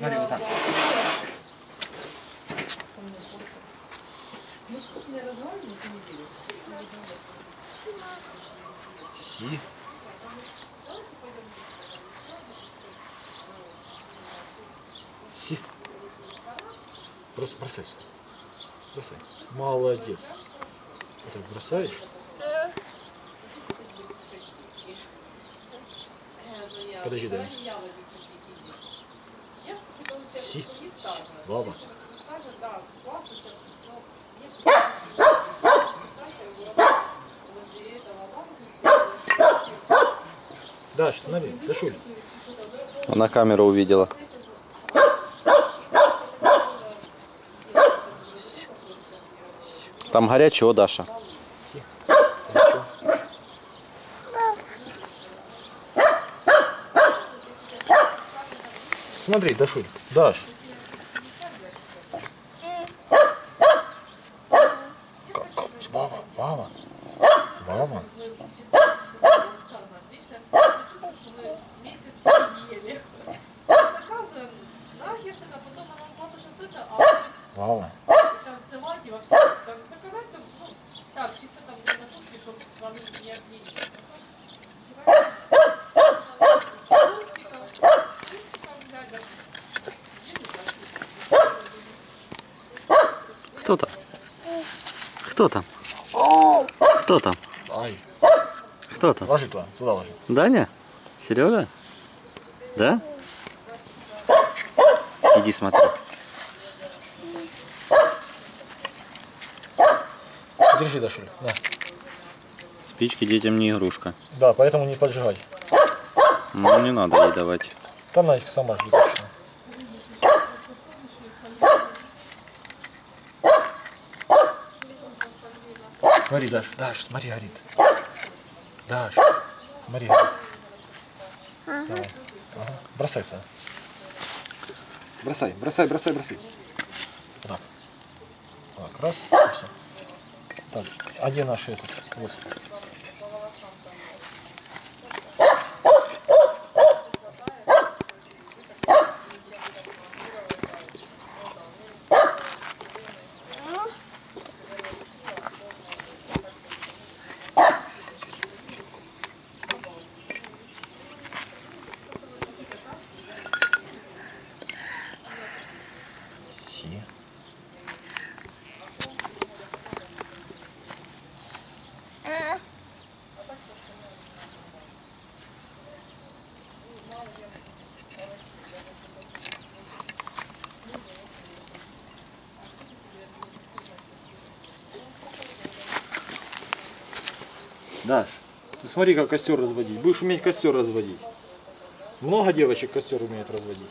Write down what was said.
Смотри, вот так. Си. Си. Просто бросай. Бросай. Молодец. Вот так бросаешь. Подожди, да. Си. Вава. Даш, смотри, Дашуль. Она камеру увидела. Там горячего, Даша. Си. Смотри, Дашуль. Даш. Вава, Вава. Вава. Вава. Кто там? Кто там? Кто там? Ай. Кто там? Ложи туда ложи. Даня? Серега? Да? Иди смотри. Держи, Дашуль. На. Спички детям не игрушка. Да, поэтому не поджигай. Ну не надо ей давать. Там она их сама ждет. Точно. Смотри, Даш, смотри, горит. Даш, смотри, горит. Давай. Ага. Бросай туда. Бросай. Вот так. Так, раз, и все. Так, а где наш этот? Вот. Си. Даш, ну смотри, как костер разводить. Будешь уметь костер разводить. Много девочек костер умеют разводить.